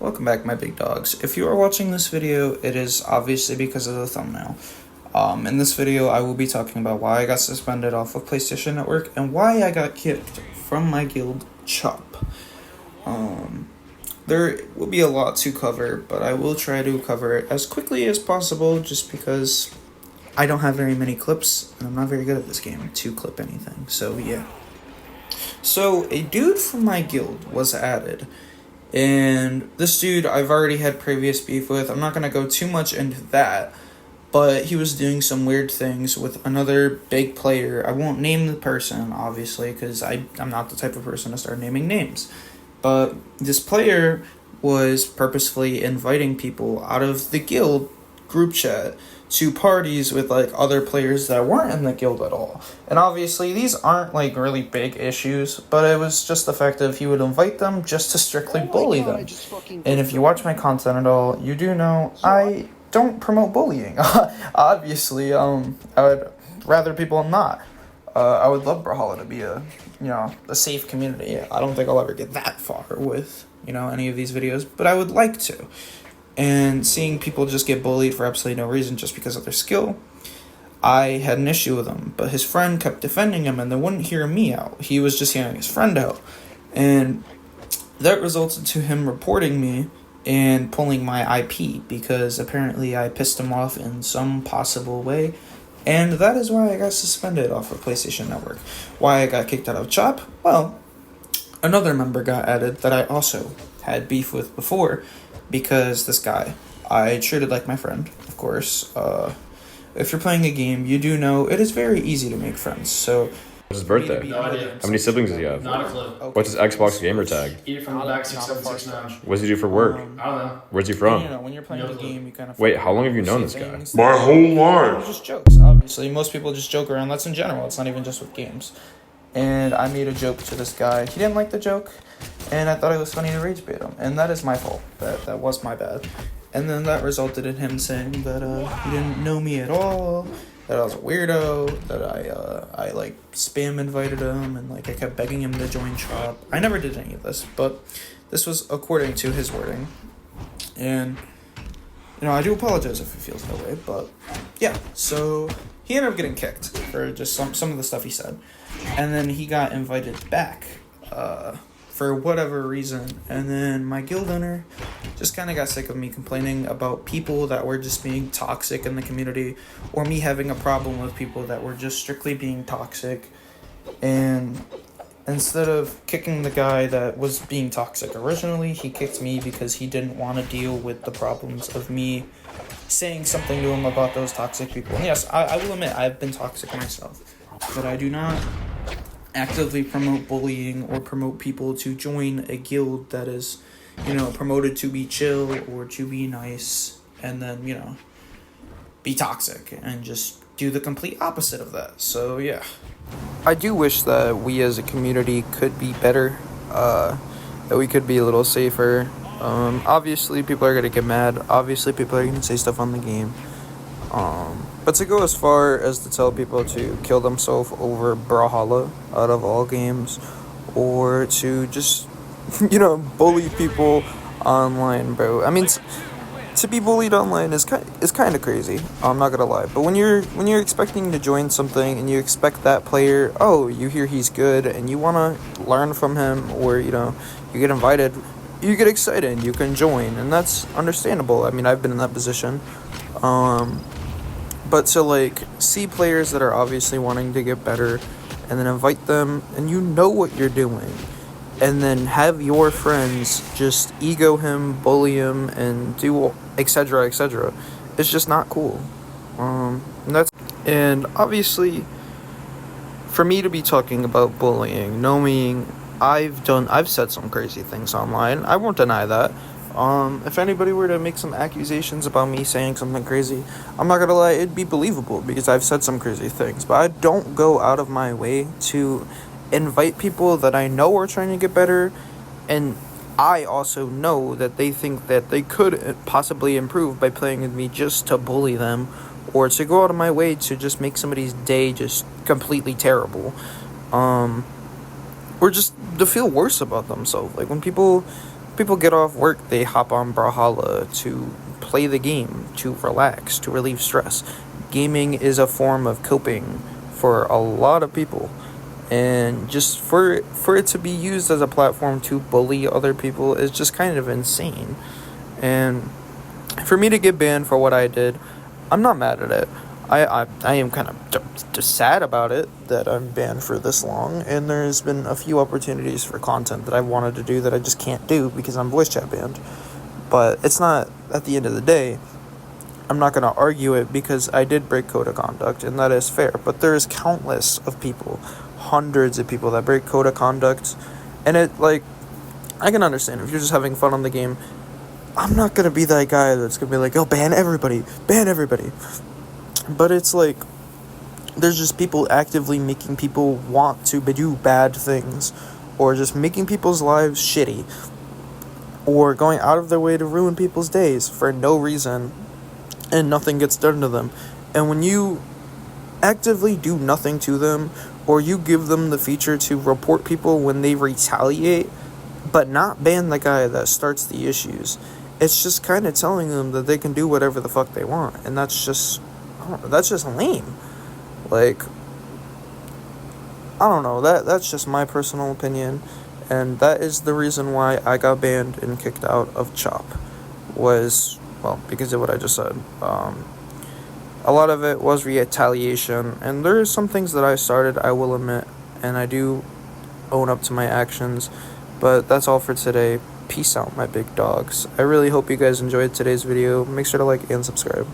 Welcome back, my big dogs. If you are watching this video, it is obviously because of the thumbnail. In this video, I will be talking about why I got suspended off of PlayStation Network and why I got kicked from my guild, Chop. There will be a lot to cover, but I will try to cover it as quickly as possible just because I don't have very many clips, and I'm not very good at this game to clip anything, so yeah. So, a dude from my guild was added, and this dude I've already had previous beef with. I'm not going to go too much into that, but he was doing some weird things with another big player. I won't name the person, obviously, because I'm not the type of person to start naming names. But this player was purposefully inviting people out of the guild group chat to parties with other players that weren't in the guild at all. And obviously these aren't really big issues, but it was just the fact of he would invite them just to strictly bully them. And if you watch my content at all, you do know I don't promote bullying. Obviously, I would rather people not. I would love Brawlhalla to be a safe community. I don't think I'll ever get that far with, any of these videos, but I would like to. And seeing people just get bullied for absolutely no reason just because of their skill, I had an issue with him. But his friend kept defending him and they wouldn't hear me out. He was just hearing his friend out. And that resulted to him reporting me and pulling my IP because apparently I pissed him off in some possible way. And that is why I got suspended off of PlayStation Network. Why I got kicked out of Chop? Well, another member got added that I also had beef with before. Because this guy, I treated like my friend, of course. If you're playing a game, you do know it is very easy to make friends. So, What's his birthday? No idea. How many siblings does he have? Not a clue. Okay. What's his Xbox gamer tag? Eat it from the back, 6769. What does he do for work? I don't know. Where's he from? When you're playing the game, you kind of Wait, how long have you known this guy? My whole life. Just jokes, obviously. Most people just joke around. That's in general. It's not even just with games. And I made a joke to this guy. He didn't like the joke, and I thought it was funny to rage bait him. And that is my fault. That was my bad. And then that resulted in him saying that he didn't know me at all, that I was a weirdo, that I spam invited him, and I kept begging him to join Chop. I never did any of this, but this was according to his wording. And I do apologize if it feels that way, but yeah. So he ended up getting kicked for just some of the stuff he said, and then he got invited back for whatever reason. And then my guild owner just kind of got sick of me complaining about people that were just being toxic in the community, or me having a problem with people that were just strictly being toxic. And instead of kicking the guy that was being toxic originally, he kicked me because he didn't want to deal with the problems of me saying something to him about those toxic people. And yes, I will admit I've been toxic myself, but I do not actively promote bullying or promote people to join a guild that is, promoted to be chill or to be nice, and then, be toxic and just do the complete opposite of that. So, yeah. I do wish that we as a community could be better, that we could be a little safer. Obviously, people are going to get mad. Obviously, people are going to say stuff on the game. But to go as far as to tell people to kill themselves over Brawlhalla out of all games, or to just, bully people online, bro. I mean, to be bullied online is kind of crazy. I'm not gonna lie. But when you're expecting to join something and you expect that player, you hear he's good and you wanna learn from him, or you get invited, you get excited and you can join, and that's understandable. I mean, I've been in that position. But to see players that are obviously wanting to get better and then invite them, and what you're doing, and then have your friends just ego him, bully him, and do etc. etc. It's just not cool. And obviously for me to be talking about bullying, knowing I've said some crazy things online. I won't deny that. If anybody were to make some accusations about me saying something crazy, I'm not gonna lie, it'd be believable because I've said some crazy things. But I don't go out of my way to invite people that I know are trying to get better, and I also know that they think that they could possibly improve by playing with me, just to bully them, or to go out of my way to just make somebody's day just completely terrible. Or just to feel worse about themselves. When people People get off work, they hop on Brawlhalla to play the game, to relax, to relieve stress. Gaming is a form of coping for a lot of people. And just for it to be used as a platform to bully other people is just kind of insane. And for me to get banned for what I did, I'm not mad at it. I am kind of just sad about it that I'm banned for this long, and there's been a few opportunities for content that I wanted to do that I just can't do because I'm voice chat banned. But it's not, at the end of the day, I'm not going to argue it because I did break code of conduct, and that is fair. But there's countless of people, hundreds of people that break code of conduct, and it, like, I can understand if you're just having fun on the game. I'm not going to be that guy that's going to be like, oh, ban everybody. But it's like, there's just people actively making people want to do bad things, or just making people's lives shitty, or going out of their way to ruin people's days for no reason, and nothing gets done to them. And when you actively do nothing to them, or you give them the feature to report people when they retaliate, but not ban the guy that starts the issues, it's just kind of telling them that they can do whatever the fuck they want, and that's just lame. Like, I don't know, that's just my personal opinion, and that is the reason why I got banned and kicked out of Chop, was, well, because of what I just said. A lot of it was retaliation, and there are some things that I started, I will admit, and I do own up to my actions, but that's all for today. Peace out, my big dogs. I really hope you guys enjoyed today's video. Make sure to like and subscribe.